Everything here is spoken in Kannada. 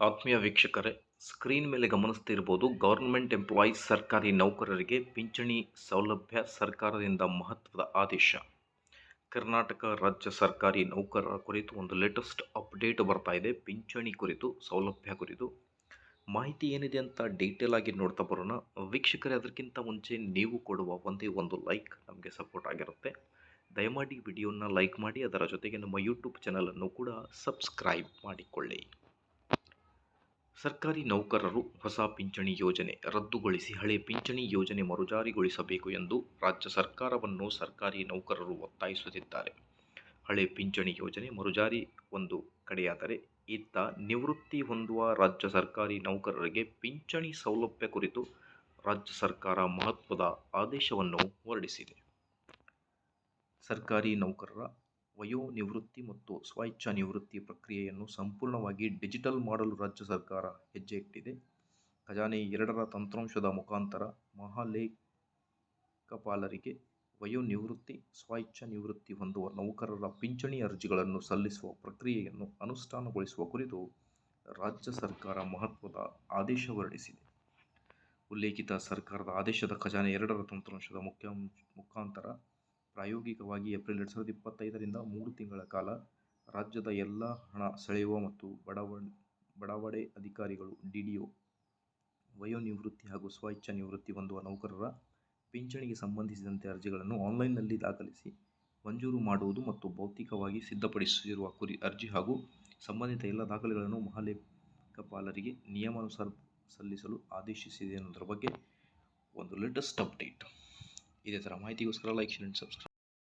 ಆತ್ಮೀಯ ವೀಕ್ಷಕರೇ, ಸ್ಕ್ರೀನ್ ಮೇಲೆ ಗಮನಿಸ್ತಿರ್ಬೋದು. ಗವರ್ನಮೆಂಟ್ ಎಂಪ್ಲಾಯೀಸ್ ಸರ್ಕಾರಿ ನೌಕರರಿಗೆ ಪಿಂಚಣಿ ಸೌಲಭ್ಯ ಸರ್ಕಾರದಿಂದ ಮಹತ್ವದ ಆದೇಶ. ಕರ್ನಾಟಕ ರಾಜ್ಯ ಸರ್ಕಾರಿ ನೌಕರರ ಕುರಿತು ಒಂದು ಲೇಟೆಸ್ಟ್ ಅಪ್ಡೇಟ್ ಬರ್ತಾ ಇದೆ. ಪಿಂಚಣಿ ಕುರಿತು, ಸೌಲಭ್ಯ ಕುರಿತು ಮಾಹಿತಿ ಏನಿದೆ ಅಂತ ಡೀಟೇಲ್ ಆಗಿ ನೋಡ್ತಾ ಬರೋಣ. ವೀಕ್ಷಕರೇ, ಅದಕ್ಕಿಂತ ಮುಂಚೆ ನೀವು ಕೊಡುವ ಒಂದೇ ಒಂದು ಲೈಕ್ ನಮಗೆ ಸಪೋರ್ಟ್ ಆಗಿರುತ್ತೆ. ದಯಮಾಡಿ ವಿಡಿಯೋನ ಲೈಕ್ ಮಾಡಿ, ಅದರ ಜೊತೆಗೆ ನಮ್ಮ ಯೂಟ್ಯೂಬ್ ಚಾನಲನ್ನು ಕೂಡ ಸಬ್ಸ್ಕ್ರೈಬ್ ಮಾಡಿಕೊಳ್ಳಿ. ಸರ್ಕಾರಿ ನೌಕರರು ಹೊಸ ಪಿಂಚಣಿ ಯೋಜನೆ ರದ್ದುಗೊಳಿಸಿ ಹಳೆ ಪಿಂಚಣಿ ಯೋಜನೆ ಮರುಜಾರಿಗೊಳಿಸಬೇಕು ಎಂದು ರಾಜ್ಯ ಸರ್ಕಾರವನ್ನು ಸರ್ಕಾರಿ ನೌಕರರು ಒತ್ತಾಯಿಸುತ್ತಿದ್ದಾರೆ. ಹಳೆ ಪಿಂಚಣಿ ಯೋಜನೆ ಮರುಜಾರಿ ಒಂದು ಕಡೆಯಾದರೆ, ಇತ್ತ ನಿವೃತ್ತಿ ಹೊಂದುವ ರಾಜ್ಯ ಸರ್ಕಾರಿ ನೌಕರರಿಗೆ ಪಿಂಚಣಿ ಸೌಲಭ್ಯ ಕುರಿತು ರಾಜ್ಯ ಸರ್ಕಾರ ಮಹತ್ವದ ಆದೇಶವನ್ನು ಹೊರಡಿಸಿದೆ. ಸರ್ಕಾರಿ ನೌಕರರ ವಯೋನಿವೃತ್ತಿ ಮತ್ತು ಸ್ವಇಚ್ಛಾ ನಿವೃತ್ತಿ ಪ್ರಕ್ರಿಯೆಯನ್ನು ಸಂಪೂರ್ಣವಾಗಿ ಡಿಜಿಟಲ್ ಮಾಡಲು ರಾಜ್ಯ ಸರ್ಕಾರ ಹೆಜ್ಜೆ ಇಟ್ಟಿದೆ. ಖಜಾನೆ 2ರ ತಂತ್ರಾಂಶದ ಮುಖಾಂತರ ಮಹಾಲೇಖಪಾಲರಿಗೆ ವಯೋನಿವೃತ್ತಿ, ಸ್ವಇಚ್ಛಾ ನಿವೃತ್ತಿ ಹೊಂದುವ ನೌಕರರ ಪಿಂಚಣಿ ಅರ್ಜಿಗಳನ್ನು ಸಲ್ಲಿಸುವ ಪ್ರಕ್ರಿಯೆಯನ್ನು ಅನುಷ್ಠಾನಗೊಳಿಸುವ ಕುರಿತು ರಾಜ್ಯ ಸರ್ಕಾರ ಮಹತ್ವದ ಆದೇಶ ಹೊರಡಿಸಿದೆ. ಉಲ್ಲೇಖಿತ ಸರ್ಕಾರದ ಆದೇಶದ ಖಜಾನೆ 2ರ ತಂತ್ರಾಂಶದ ಮುಖಾಂತರ ಪ್ರಾಯೋಗಿಕವಾಗಿ ಏಪ್ರಿಲ್ 2025ರಿಂದ 3 ತಿಂಗಳ ಕಾಲ ರಾಜ್ಯದ ಎಲ್ಲ ಹಣ ಸೆಳೆಯುವ ಮತ್ತು ಬಡಾವಣೆ ಅಧಿಕಾರಿಗಳು, ಡಿಡಿಒ, ವಯೋನಿವೃತ್ತಿ ಹಾಗೂ ಸ್ವಇಚ್ಛಾ ನಿವೃತ್ತಿ ಹೊಂದುವ ನೌಕರರ ಪಿಂಚಣಿಗೆ ಸಂಬಂಧಿಸಿದಂತೆ ಅರ್ಜಿಗಳನ್ನು ಆನ್ಲೈನ್ನಲ್ಲಿ ದಾಖಲಿಸಿ ಮಂಜೂರು ಮಾಡುವುದು ಮತ್ತು ಭೌತಿಕವಾಗಿ ಸಿದ್ಧಪಡಿಸಿರುವ ಅರ್ಜಿ ಹಾಗೂ ಸಂಬಂಧಿತ ಎಲ್ಲ ದಾಖಲೆಗಳನ್ನು ಮಹಾಲೇಖಪಾಲರಿಗೆ ನಿಯಮಾನುಸಾರ ಸಲ್ಲಿಸಲು ಆದೇಶಿಸಿದೆ ಎನ್ನುವುದರ ಬಗ್ಗೆ ಒಂದು ಲೇಟೆಸ್ಟ್ ಅಪ್ಡೇಟ್. ಇದೇ ಥರ ಮಾಹಿತಿಗೋಸ್ಕರ ಲೈಕ್, ಶೇರ್, ಸಬ್ಸ್ಕ್ರೈಬ್.